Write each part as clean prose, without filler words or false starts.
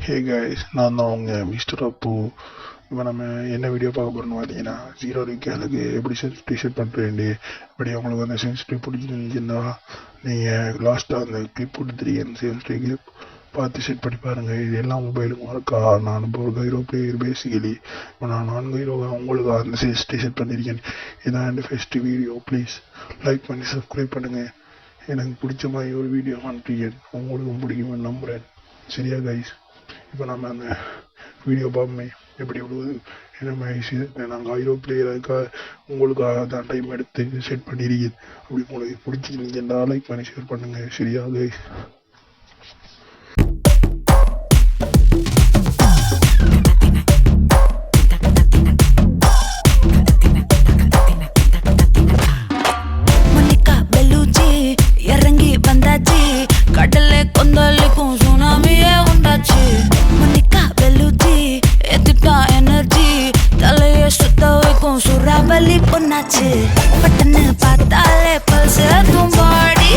Hey guys, நான் தான் அவங்க மிஸ்டர் அப்பு. இப்போ நம்ம என்ன வீடியோ பார்க்க போகிறோம்னு பார்த்தீங்கன்னா, ஜீரோ கேளுக்கு எப்படி டிஷர்ட் பண்ணுறேன்டி. அப்படி அவங்களுக்கு அந்த சென்சிட்டிவ் பிடிச்சிருந்துச்சுன்னா நீங்கள் லாஸ்ட்டாக அந்த கிளிப் கொடுத்துருக்கீங்க, அந்த சென்சிட்டிவ் கிளிப் பார்த்து செட் பண்ணி பாருங்கள். இது எல்லா மொபைலுக்கும் இருக்கா. நான் இப்போ ஒரு கைரோ பிளேயர் பேசிக்கலி. இப்போ நான் 4 கைரோ உங்களுக்கு அந்த டிஷர்ட் பண்ணியிருக்கேன். இதான் என் ஃபஸ்ட்டு வீடியோ. ப்ளீஸ் லைக் பண்ணி சப்ஸ்கிரைப் பண்ணுங்கள். எனக்கு பிடிச்ச மாதிரி ஒரு வீடியோ காண்றீங்க, உங்களுக்கும் பிடிக்கும்னு நம்புகிறேன். சரியா கைஸ், இப்போ நம்ம அந்த வீடியோ பார்ப்போமே எப்படி விடுவது என்ன மாதிரி. நாங்கள் ஐரோ பிளேயருக்காக உங்களுக்காக தான் டைம் எடுத்து செட் பண்ணியிருக்கேன். அப்படி உங்களுக்கு பிடிச்சிருந்தீங்கன்னா லைக் பண்ணி ஷேர் பண்ணுங்கள். சரியா கைஸ்? கடலை கொந்தளிக்கும் சுனாமியே உண்டாச்சு. மணிக்கா வெல்லுச்சி எத்திட்டா எனர்ஜி, தலையை சுத்த வைக்கும் சூறாவளி பொண்ணாச்சு. பட்டன்னு பார்த்தாலே பல்ஸ் தும்பாடி,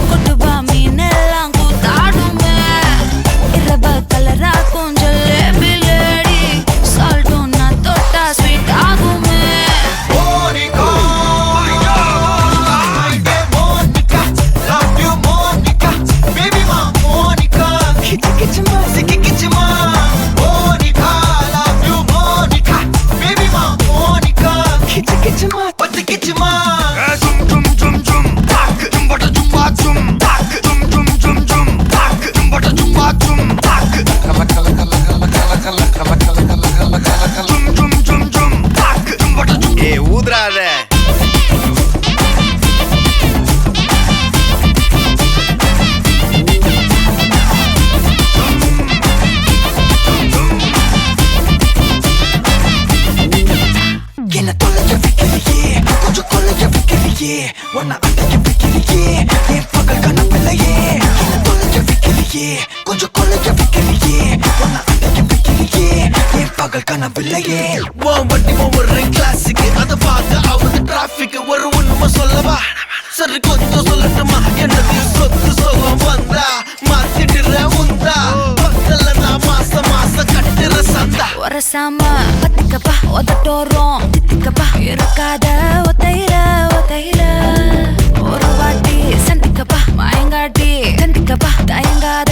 கொட்டுபா மீன் எல்லாம் கூத்தாடுமே. இரவ கலராக்கும் ஜல்லேபி லேடி, சால்ட்டும் நான் தொட்டா ஸ்வீட் ஆகுமே. உன்னை அடைக்க வைக்கிறியே, என் பகல் கனவில்லையே. என்ன தொலைக்க வைக்கிறியே, கொஞ்சம் கொலைக்க வைக்கிறியே. உன்னை அடைக்க வைக்கிறியே, என் பகல் கனவில்லையே. வண்டி ஒவ்வொரு கிளாஸுக்கு அதை பார்த்து ஆகுது டிராபிக். ஒரு உண்மை சொல்லவா, சரி கொஞ்சம் சொல்லட்டுமா? என்னது சொத்து சொகம் வந்தா மாத்திடுற உந்தா, பக்கல்ல நான் மாசம் கட்டுற சந்தா. ஒரசாம பத்திக்கப்பா உதட்டோரம் தித்திக்கப்பா, இருக்காத ஒத்தையில ஒரு வாட்டி சந்திக்கப்பா, மாயங்காட்டி கண்டிக்கப்பா, தயங்காத